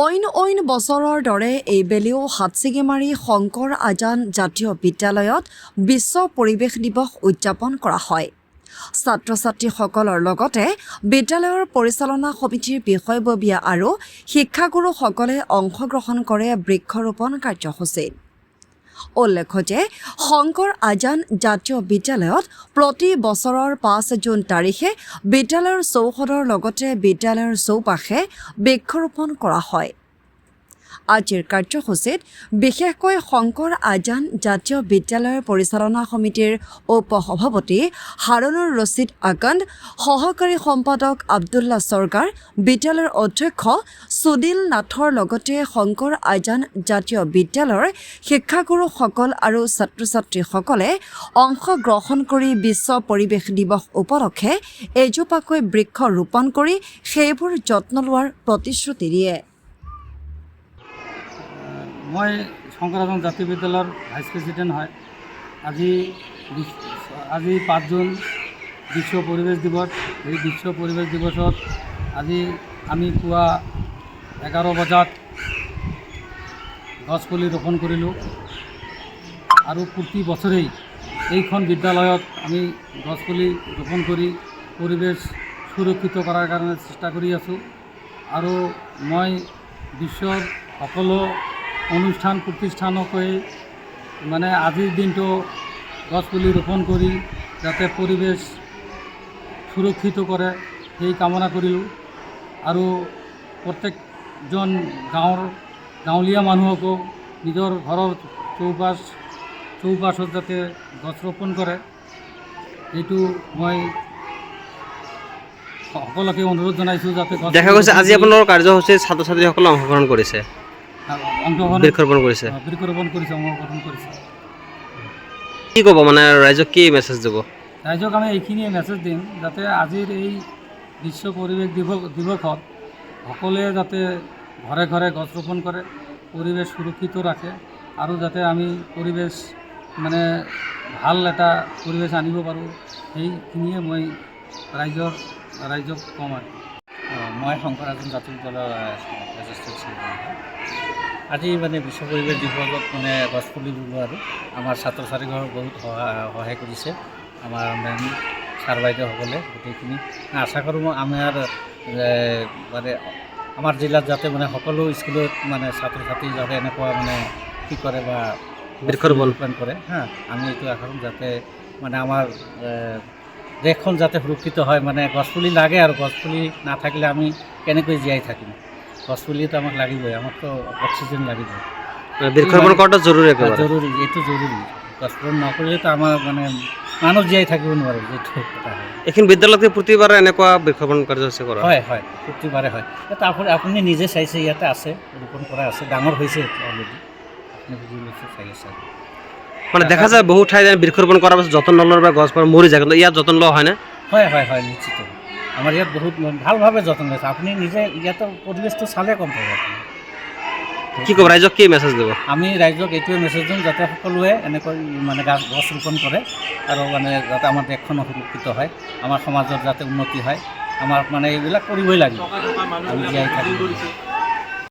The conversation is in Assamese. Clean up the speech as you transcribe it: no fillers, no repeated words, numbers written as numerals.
অইন বছৰৰ দৰে এইবেলিও হাতছিগিমাৰী শংকৰ আজান জাতীয় বিদ্যালয়ত বিশ্ব পৰিৱেশ দিৱস উদযাপন কৰা হয়। ছাত্ৰ-ছাত্ৰীসকলৰ লগতে বিদ্যালয়ৰ পৰিচালনা সমিতিৰ বিষয়ববীয়া আৰু শিক্ষাগুৰুসকলে অংশগ্ৰহণ কৰে বৃক্ষৰোপণ কাৰ্যসূচীত। উল্লেখ্য যে শংকৰ আজান জাতীয় বিদ্যালয়ত প্ৰতি বছৰৰ ৫ জুন তাৰিখে বিদ্যালয়ৰ চৌহদৰ লগতে বিদ্যালয়ৰ চৌপাশে বৃক্ষৰোপণ কৰা হয়। আজিৰ কাৰ্যসূচীত বিশেষকৈ শংকৰ আজান জাতীয় বিদ্যালয়ৰ পৰিচালনা সমিতিৰ উপ-সভাপতি হাৰুনুৰ ৰছিদ আকন্দ, সহকাৰী সম্পাদক আব্দুল্লা চৰকাৰ, বিদ্যালয়ৰ অধ্যক্ষ সুদিল নাথৰ লগতে শংকৰ আজান জাতীয় বিদ্যালয়ৰ শিক্ষাগুৰুসকল আৰু ছাত্ৰ-ছাত্ৰীসকলে অংশগ্ৰহণ কৰি বিশ্ব পৰিৱেশ দিৱস উপলক্ষে এজোপাকৈ বৃক্ষ ৰোপণ কৰি সেইবোৰ যত্ন লোৱাৰ প্ৰতিশ্ৰুতি দিয়ে। মই শংকৰ আজান জাতীয় বিদ্যালয়ৰ ভাইচ প্ৰেচিডেণ্ট হয়। আজি ৫ জুন বিশ্ব পৰিৱেশ দিৱস। এই বিশ্ব পৰিৱেশ দিৱসত আজি আমি পুৱা 11 বজাত গছপুলি ৰোপণ কৰিলোঁ আৰু প্ৰতি বছৰেই এইখন বিদ্যালয়ত আমি গছপুলি ৰোপণ কৰি পৰিৱেশ সুৰক্ষিত কৰাৰ কাৰণে চেষ্টা কৰি আছোঁ আৰু মই বিশ্বৰ সকলো অনুষ্ঠান প্ৰতিষ্ঠানকৈ মানে আজিৰ দিনটো গছপুলি ৰোপণ কৰি যাতে পৰিৱেশ সুৰক্ষিত কৰে সেই কামনা কৰিলোঁ আৰু প্ৰত্যেকজন গাঁৱলীয়া মানুহকো নিজৰ ঘৰৰ চৌপাশত যাতে গছ ৰোপণ কৰে এইটো মই সকলোকে অনুৰোধ জনাইছোঁ যাতে দেখা গৈছে আজি আপোনালোকৰ কাৰ্যসূচীত ছাত্ৰ-ছাত্ৰীসকলে অংশগ্ৰহণ কৰিছে। বৃক্ষৰোপণ কৰিছে। কি ক'ব মানে ৰাইজক কি মেছেজ দিব? ৰাইজক আমি এইখিনিয়ে মেছেজ দিম যাতে আজিৰ এই বিশ্ব পৰিৱেশ দিৱসত সকলোৱে যাতে ঘৰে ঘৰে গছ ৰোপণ কৰে, পৰিৱেশ সুৰক্ষিত ৰাখে আৰু যাতে আমি পৰিৱেশ মানে ভাল এটা পৰিৱেশ আনিব পাৰোঁ সেইখিনিয়ে মই ৰাইজক কম আৰু। মই শংকৰ আজান জাতীয় বিদ্যালয়ৰ আজি মানে বিশ্ব পৰিৱেশ দিৱসত মানে গছপুলি ৰুলোঁ আৰু আমাৰ ছাত্ৰ ছাত্ৰীসকলক বহুত সহায় কৰিছে আমাৰ মেম ছাৰ বাইদেউসকলে গোটেইখিনি। আশা কৰোঁ আমাৰ মানে আমাৰ জিলাত যাতে মানে সকলো স্কুলত মানে ছাত্ৰ ছাত্ৰী যাতে এনেকুৱা মানে কি কৰে বা বৃক্ষৰোপণ কৰে আমি এইটো আশা কৰোঁ যাতে মানে আমাৰ দেশখন যাতে সুৰক্ষিত হয়। মানে গছপুলি লাগে আৰু গছপুলি নাথাকিলে আমি কেনেকৈ জীয়াই থাকিম? গছপুলিটো আমাক লাগিবই, আমাকতো অক্সিজেন লাগিবই। বৃক্ষৰোপণ কৰাটো জৰুৰী, এইটো জৰুৰী। গছপুলি নকৰিলেতো আমাৰ মানে মানুহ জীয়াই থাকিব নোৱাৰে, যিটো কথা হয়। এইখিনি বিদ্যালয়তে প্ৰতিবাৰে এনেকুৱা বৃক্ষৰোপণ কাৰ্যসূচী কৰা হয় প্ৰতিবাৰে হয়। এটা আপুনি নিজে চাইছে, ইয়াতে আছে ৰোপণ কৰা আছে, ডাঙৰ হৈছে অলৰেডি, আপুনি বুজি লৈছে চাই আছে। মানে দেখা যায় বহু ঠাই বৃক্ষৰোপণ কৰাৰ পাছত যত্ন নল'লে বা গছ মৰি যায়, কিন্তু ইয়াত যত্ন লোৱা হয়নে? হয় নিশ্চিত। আমাৰ ইয়াত বহুত ভালভাৱে যত্ন লৈছে। আপুনি নিজে ইয়াতে পৰিৱেশটো চালে গম পাব। কি ক'ব ৰাইজক কি মেছেজ দিব? আমি ৰাইজক এইটোৱে মেছেজ দিম যাতে সকলোৱে এনেকৈ মানে গছ ৰোপণ কৰে আৰু মানে যাতে আমাৰ দেশখন সুৰক্ষিত হয়, আমাৰ সমাজত যাতে উন্নতি হয়। আমাৰ মানে এইবিলাক কৰিবই লাগিব, আমি জীয়াই থাকিব।